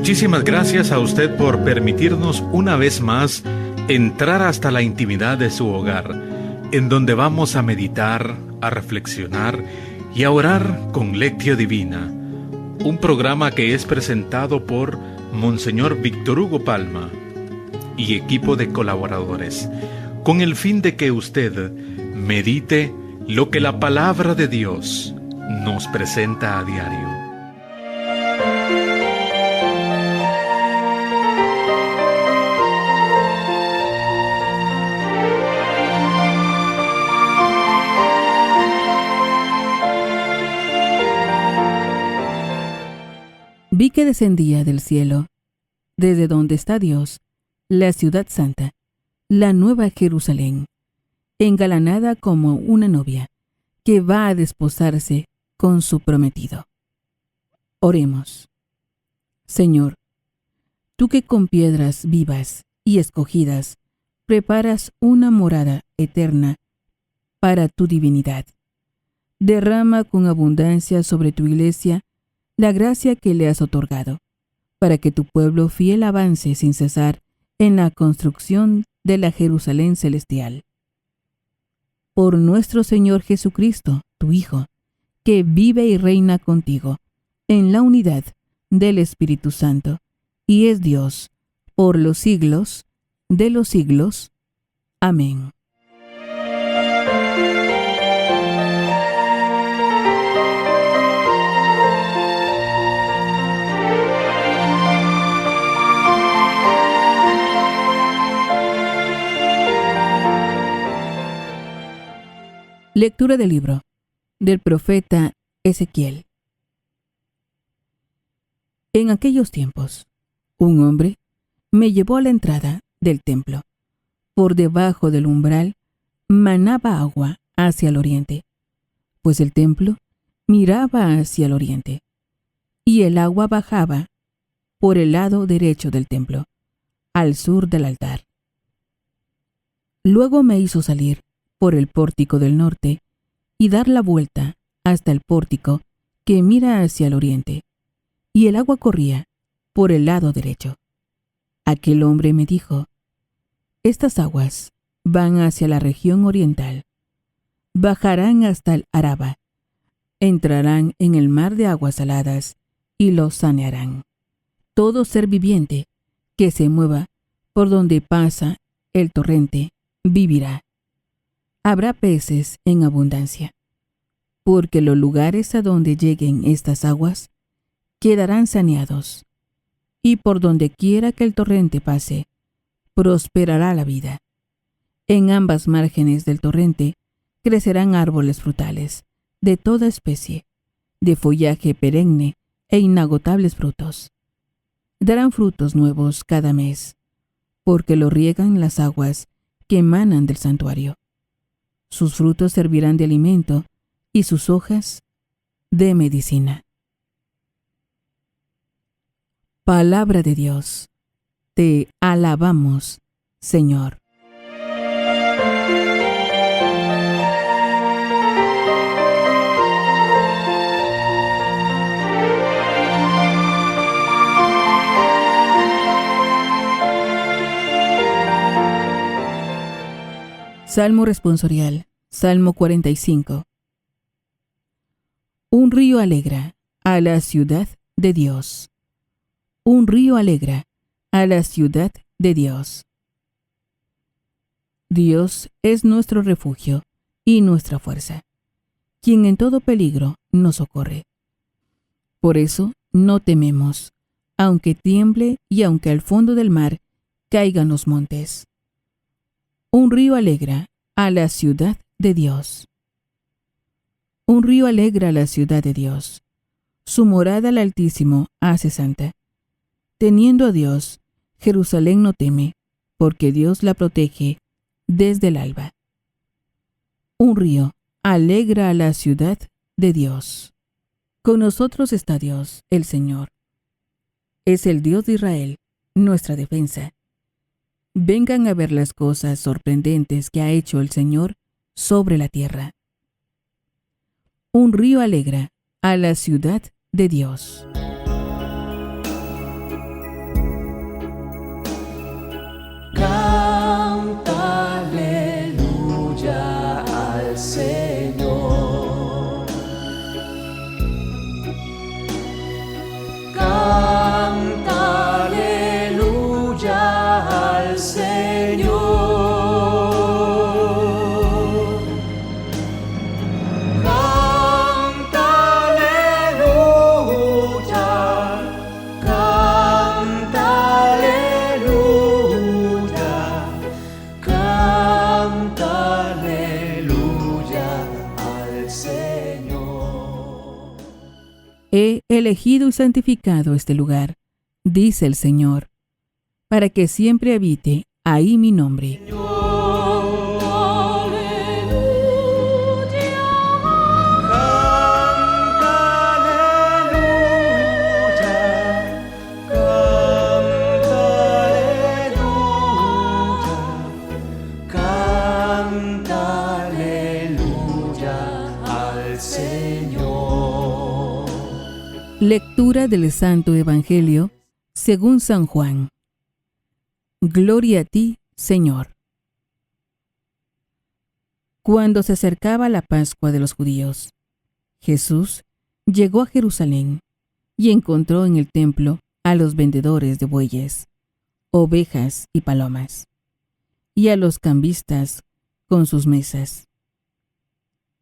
Muchísimas gracias a usted por permitirnos una vez más entrar hasta la intimidad de su hogar, en donde vamos a meditar, a reflexionar y a orar con Lectio Divina, un programa que es presentado por Monseñor Víctor Hugo Palma y equipo de colaboradores, con el fin de que usted medite lo que la palabra de Dios nos presenta a diario. Vi que descendía del cielo, desde donde está Dios, la ciudad santa, la nueva Jerusalén, engalanada como una novia que va a desposarse con su prometido. Oremos. Señor, tú que con piedras vivas y escogidas preparas una morada eterna para tu divinidad, derrama con abundancia sobre tu iglesia la gracia que le has otorgado, para que tu pueblo fiel avance sin cesar en la construcción de la Jerusalén celestial. Por nuestro Señor Jesucristo, tu Hijo, que vive y reina contigo en la unidad del Espíritu Santo, y es Dios por los siglos de los siglos. Amén. Lectura del libro del profeta Ezequiel. En aquellos tiempos, un hombre me llevó a la entrada del templo. Por debajo del umbral manaba agua hacia el oriente, pues el templo miraba hacia el oriente, y el agua bajaba por el lado derecho del templo, al sur del altar. Luego me hizo salir por el pórtico del norte y dar la vuelta hasta el pórtico que mira hacia el oriente, y el agua corría por el lado derecho. Aquel hombre me dijo: estas aguas van hacia la región oriental, bajarán hasta el Araba, entrarán en el mar de aguas saladas y lo sanearán. Todo ser viviente que se mueva por donde pasa el torrente vivirá. Habrá peces en abundancia, porque los lugares a donde lleguen estas aguas quedarán saneados, y por donde quiera que el torrente pase, prosperará la vida. En ambas márgenes del torrente crecerán árboles frutales de toda especie, de follaje perenne e inagotables frutos. Darán frutos nuevos cada mes, porque lo riegan las aguas que emanan del santuario. Sus frutos servirán de alimento y sus hojas de medicina. Palabra de Dios. Te alabamos, Señor. Salmo responsorial, Salmo 45. Un río alegra a la ciudad de Dios. Un río alegra a la ciudad de Dios. Dios es nuestro refugio y nuestra fuerza, quien en todo peligro nos socorre. Por eso no tememos, aunque tiemble y aunque al fondo del mar caigan los montes. Un río alegra a la ciudad de Dios. Un río alegra a la ciudad de Dios. Su morada al Altísimo hace santa. Teniendo a Dios, Jerusalén no teme, porque Dios la protege desde el alba. Un río alegra a la ciudad de Dios. Con nosotros está Dios, el Señor. Es el Dios de Israel, nuestra defensa. Vengan a ver las cosas sorprendentes que ha hecho el Señor sobre la tierra. Un río alegra a la ciudad de Dios. al Señor. Canta aleluya al Señor. He elegido y santificado este lugar, dice el Señor, para que siempre habite ahí mi nombre. Lectura del Santo Evangelio según San Juan. Gloria a ti, Señor. Cuando se acercaba la Pascua de los judíos, Jesús llegó a Jerusalén y encontró en el templo a los vendedores de bueyes, ovejas y palomas, y a los cambistas con sus mesas.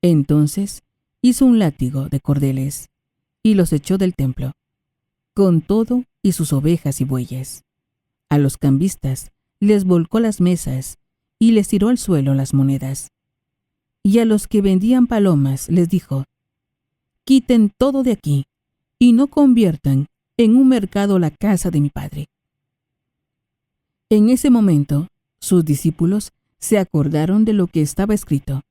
Entonces hizo un látigo de cordeles y los echó del templo, con todo y sus ovejas y bueyes. A los cambistas les volcó las mesas y les tiró al suelo las monedas. Y a los que vendían palomas les dijo: quiten todo de aquí y no conviertan en un mercado la casa de mi Padre. En ese momento, sus discípulos se acordaron de lo que estaba escrito: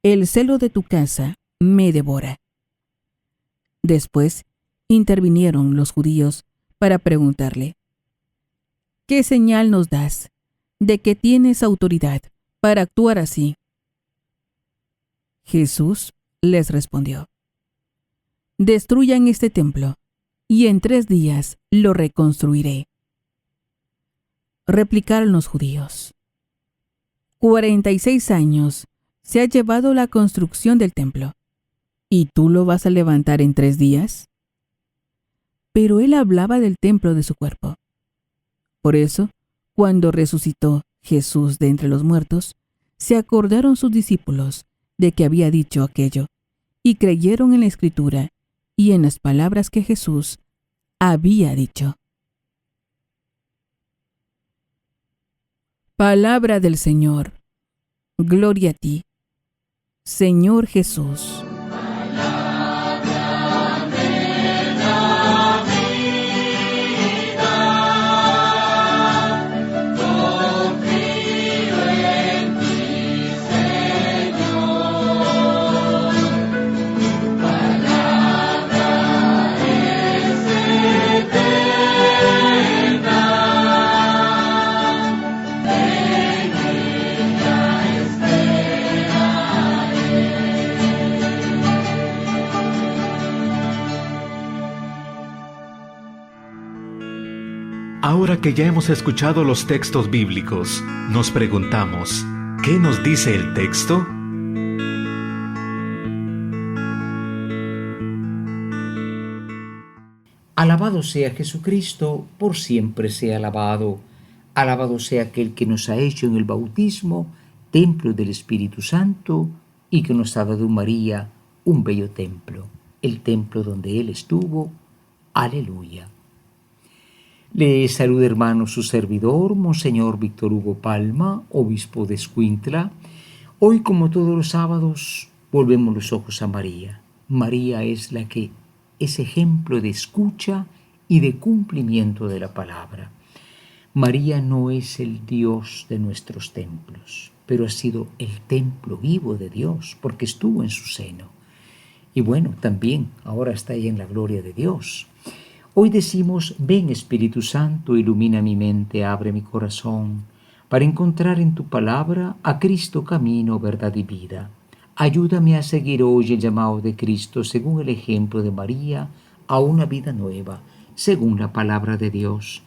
el celo de tu casa me devora. Después intervinieron los judíos para preguntarle: ¿qué señal nos das de que tienes autoridad para actuar así? Jesús les respondió: destruyan este templo, y en 3 días lo reconstruiré. Replicaron los judíos: 46 años se ha llevado la construcción del templo, ¿y tú lo vas a levantar en 3 días? Pero él hablaba del templo de su cuerpo. Por eso, cuando resucitó Jesús de entre los muertos, se acordaron sus discípulos de que había dicho aquello, y creyeron en la Escritura y en las palabras que Jesús había dicho. Palabra del Señor. Gloria a ti, Señor Jesús. Ahora que ya hemos escuchado los textos bíblicos, nos preguntamos, ¿qué nos dice el texto? Alabado sea Jesucristo, por siempre sea alabado. Alabado sea aquel que nos ha hecho en el bautismo templo del Espíritu Santo y que nos ha dado María un bello templo, el templo donde Él estuvo. Aleluya. Le saluda, hermano, su servidor, Monseñor Víctor Hugo Palma, obispo de Escuintla. Hoy, como todos los sábados, volvemos los ojos a María. María es la que es ejemplo de escucha y de cumplimiento de la palabra. María no es el Dios de nuestros templos, pero ha sido el templo vivo de Dios, porque estuvo en su seno. Y bueno, también ahora está ella en la gloria de Dios. Hoy decimos: ven Espíritu Santo, ilumina mi mente, abre mi corazón, para encontrar en tu palabra a Cristo camino, verdad y vida. Ayúdame a seguir hoy el llamado de Cristo según el ejemplo de María a una vida nueva, según la palabra de Dios,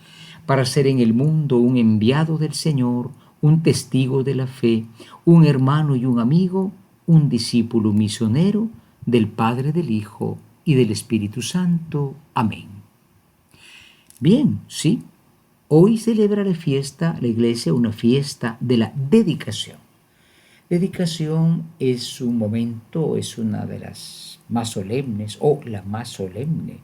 para ser en el mundo un enviado del Señor, un testigo de la fe, un hermano y un amigo, un discípulo misionero del Padre, del Hijo y del Espíritu Santo. Amén. Bien, sí, hoy celebra la Iglesia una fiesta de la dedicación. Dedicación es un momento, es una de las más solemnes o la más solemne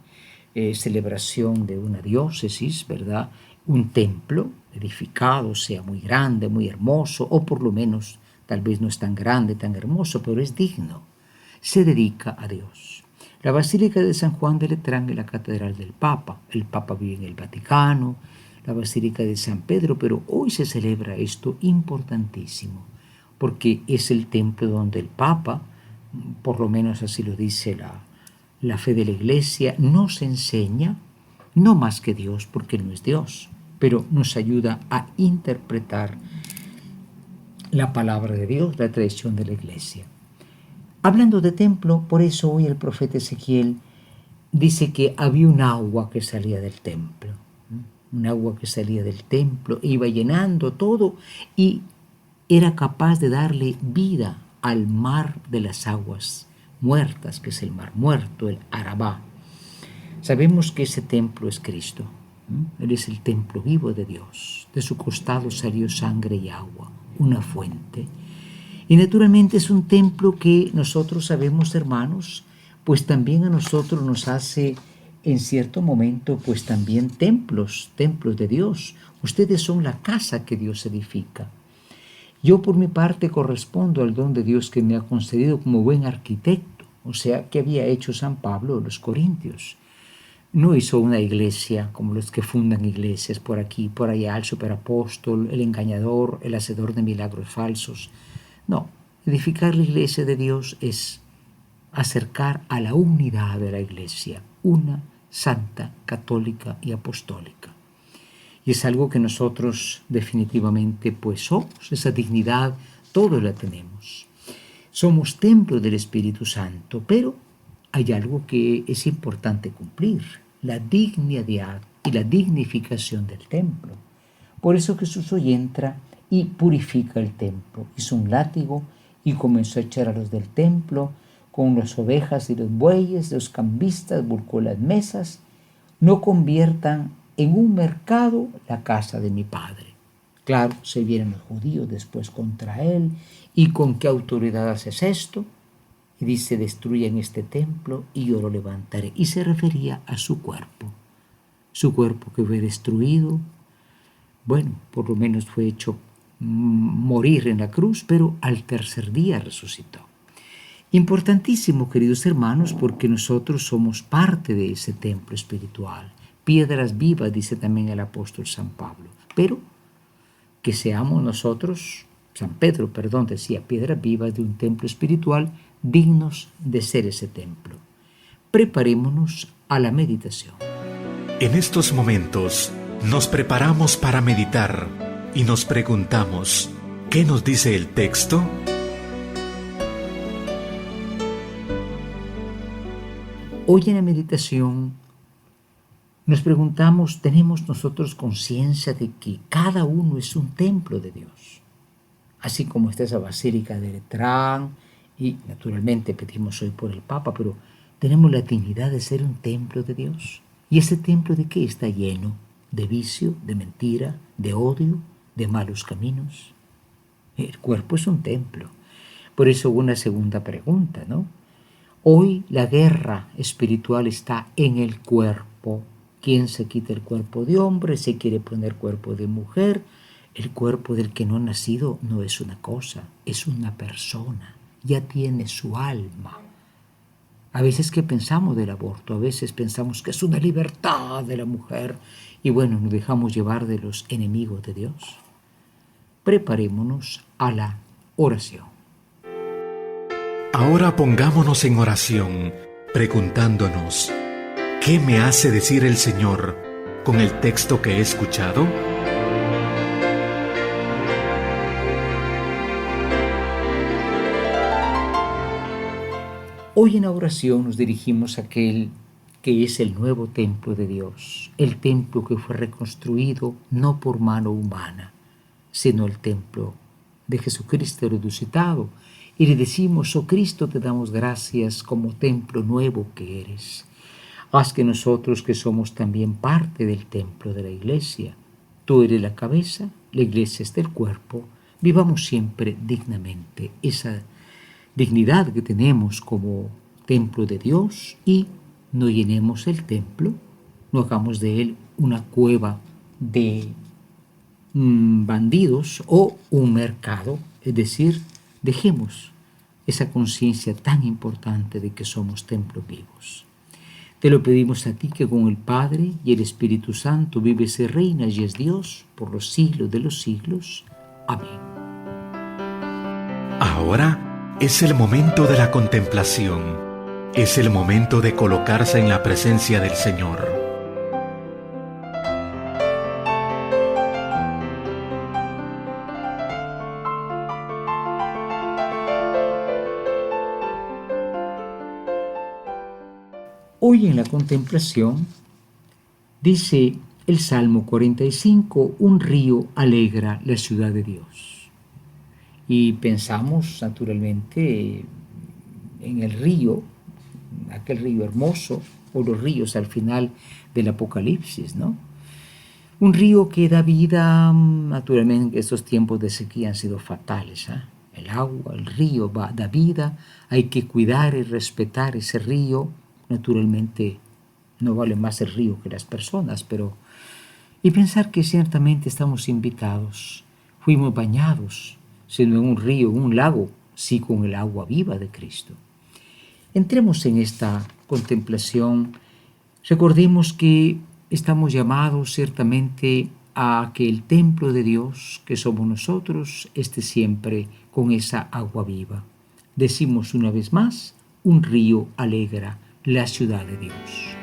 celebración de una diócesis, ¿verdad? Un templo edificado, sea muy grande, muy hermoso, o por lo menos tal vez no es tan grande, tan hermoso, pero es digno. Se dedica a Dios. La Basílica de San Juan de Letrán es la catedral del Papa. El Papa vive en el Vaticano, la Basílica de San Pedro, pero hoy se celebra esto importantísimo, porque es el templo donde el Papa, por lo menos así lo dice la fe de la Iglesia, nos enseña, no más que Dios, porque no es Dios, pero nos ayuda a interpretar la palabra de Dios, la tradición de la Iglesia. Hablando de templo, por eso hoy el profeta Ezequiel dice que había un agua que salía del templo, un agua que salía del templo, iba llenando todo y era capaz de darle vida al mar de las aguas muertas, que es el mar muerto, el Arabá. Sabemos que ese templo es Cristo. Él es el templo vivo de Dios. De su costado salió sangre y agua, una fuente. Y naturalmente es un templo que nosotros sabemos, hermanos, pues también a nosotros nos hace en cierto momento, pues también templos de Dios. Ustedes son la casa que Dios edifica. Yo por mi parte correspondo al don de Dios que me ha concedido como buen arquitecto, o sea, que había hecho San Pablo de los Corintios. No hizo una iglesia como los que fundan iglesias por aquí, por allá, el superapóstol, el engañador, el hacedor de milagros falsos. No, edificar la iglesia de Dios es acercar a la unidad de la iglesia, una, santa, católica y apostólica. Y es algo que nosotros definitivamente pues somos, esa dignidad, todos la tenemos. Somos templo del Espíritu Santo, pero hay algo que es importante cumplir, la dignidad y la dignificación del templo. Por eso Jesús hoy entra y purifica el templo. Hizo un látigo y comenzó a echar a los del templo con las ovejas y los bueyes, los cambistas, volcó las mesas. No conviertan en un mercado la casa de mi Padre. Claro, se vienen los judíos después contra él. ¿Y con qué autoridad haces esto? Y dice, destruyan este templo y yo lo levantaré. Y se refería a su cuerpo que fue destruido. Bueno, por lo menos fue hecho morir en la cruz, pero al tercer día resucitó. Importantísimo, queridos hermanos, porque nosotros somos parte de ese templo espiritual. Piedras vivas, dice también el apóstol San Pablo. Pero que seamos nosotros, San Pedro, decía, piedras vivas de un templo espiritual, dignos de ser ese templo. Preparémonos a la meditación. En estos momentos nos preparamos para meditar y nos preguntamos, ¿qué nos dice el texto? Hoy en la meditación nos preguntamos, ¿tenemos nosotros conciencia de que cada uno es un templo de Dios? Así como está esa Basílica de Letrán, y naturalmente pedimos hoy por el Papa, pero tenemos la dignidad de ser un templo de Dios. ¿Y ese templo de qué está lleno? ¿De vicio, de mentira, de odio, de malos caminos? El cuerpo es un templo. Por eso una segunda pregunta, ¿no? Hoy la guerra espiritual está en el cuerpo. ¿Quién se quita el cuerpo de hombre? Se quiere poner cuerpo de mujer. El cuerpo del que no ha nacido no es una cosa, es una persona. Ya tiene su alma. A veces que pensamos del aborto, a veces pensamos que es una libertad de la mujer y bueno, nos dejamos llevar de los enemigos de Dios. Preparémonos a la oración. Ahora pongámonos en oración, preguntándonos, ¿qué me hace decir el Señor con el texto que he escuchado? Hoy en la oración nos dirigimos a aquel que es el nuevo templo de Dios, el templo que fue reconstruido no por mano humana, sino el templo de Jesucristo resucitado. Y le decimos: oh Cristo, te damos gracias como templo nuevo que eres. Haz que nosotros, que somos también parte del templo de la iglesia, tú eres la cabeza, la iglesia es el cuerpo, vivamos siempre dignamente esa dignidad que tenemos como templo de Dios y no llenemos el templo, no hagamos de él una cueva de bandidos o un mercado, es decir, dejemos esa conciencia tan importante de que somos templos vivos. Te lo pedimos a ti, que con el Padre y el Espíritu Santo vives y reinas y es Dios por los siglos de los siglos. Amén. Ahora es el momento de la contemplación. Es el momento de colocarse en la presencia del Señor. Hoy en la contemplación dice el Salmo 45, un río alegra la ciudad de Dios. Y pensamos naturalmente en el río, aquel río hermoso, o los ríos al final del Apocalipsis, ¿no? Un río que da vida, naturalmente estos tiempos de sequía han sido fatales, ¿eh? El agua, el río da vida, hay que cuidar y respetar ese río. Naturalmente no vale más el río que las personas, pero... Y pensar que ciertamente estamos invitados, fuimos bañados, sino en un río, en un lago, sí con el agua viva de Cristo. Entremos en esta contemplación, recordemos que estamos llamados ciertamente a que el templo de Dios, que somos nosotros, esté siempre con esa agua viva. Decimos una vez más, un río alegra la ciudad de Dios.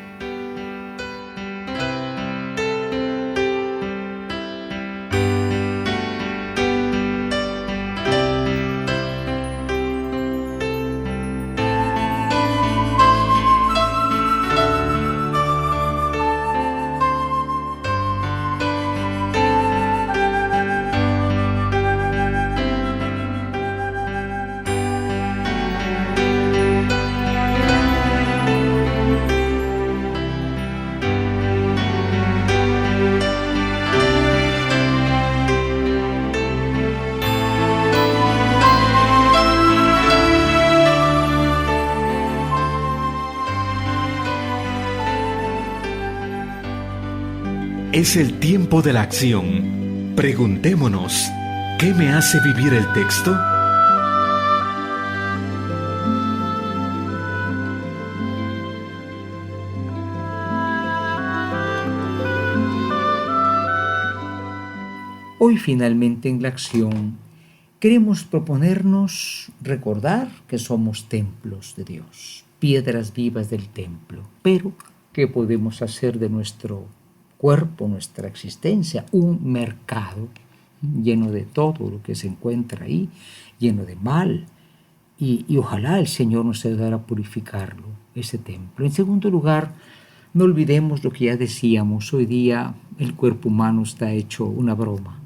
Es el tiempo de la acción. Preguntémonos, ¿qué me hace vivir el texto? Hoy finalmente en la acción queremos proponernos recordar que somos templos de Dios, piedras vivas del templo, pero ¿qué podemos hacer de nuestro cuerpo, nuestra existencia? Un mercado lleno de todo lo que se encuentra ahí, lleno de mal, y ojalá el Señor nos ayudara a purificarlo, ese templo. En segundo lugar, no olvidemos lo que ya decíamos, hoy día el cuerpo humano está hecho una broma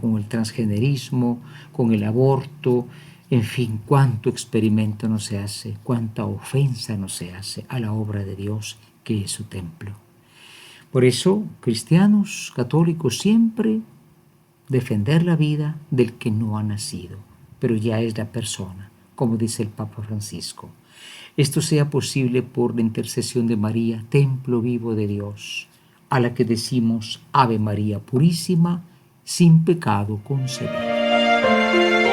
con el transgenerismo, con el aborto, en fin, cuánto experimento no se hace, cuánta ofensa no se hace a la obra de Dios que es su templo. Por eso, cristianos, católicos, siempre defender la vida del que no ha nacido, pero ya es la persona, como dice el Papa Francisco. Esto sea posible por la intercesión de María, templo vivo de Dios, a la que decimos Ave María Purísima, sin pecado concebida.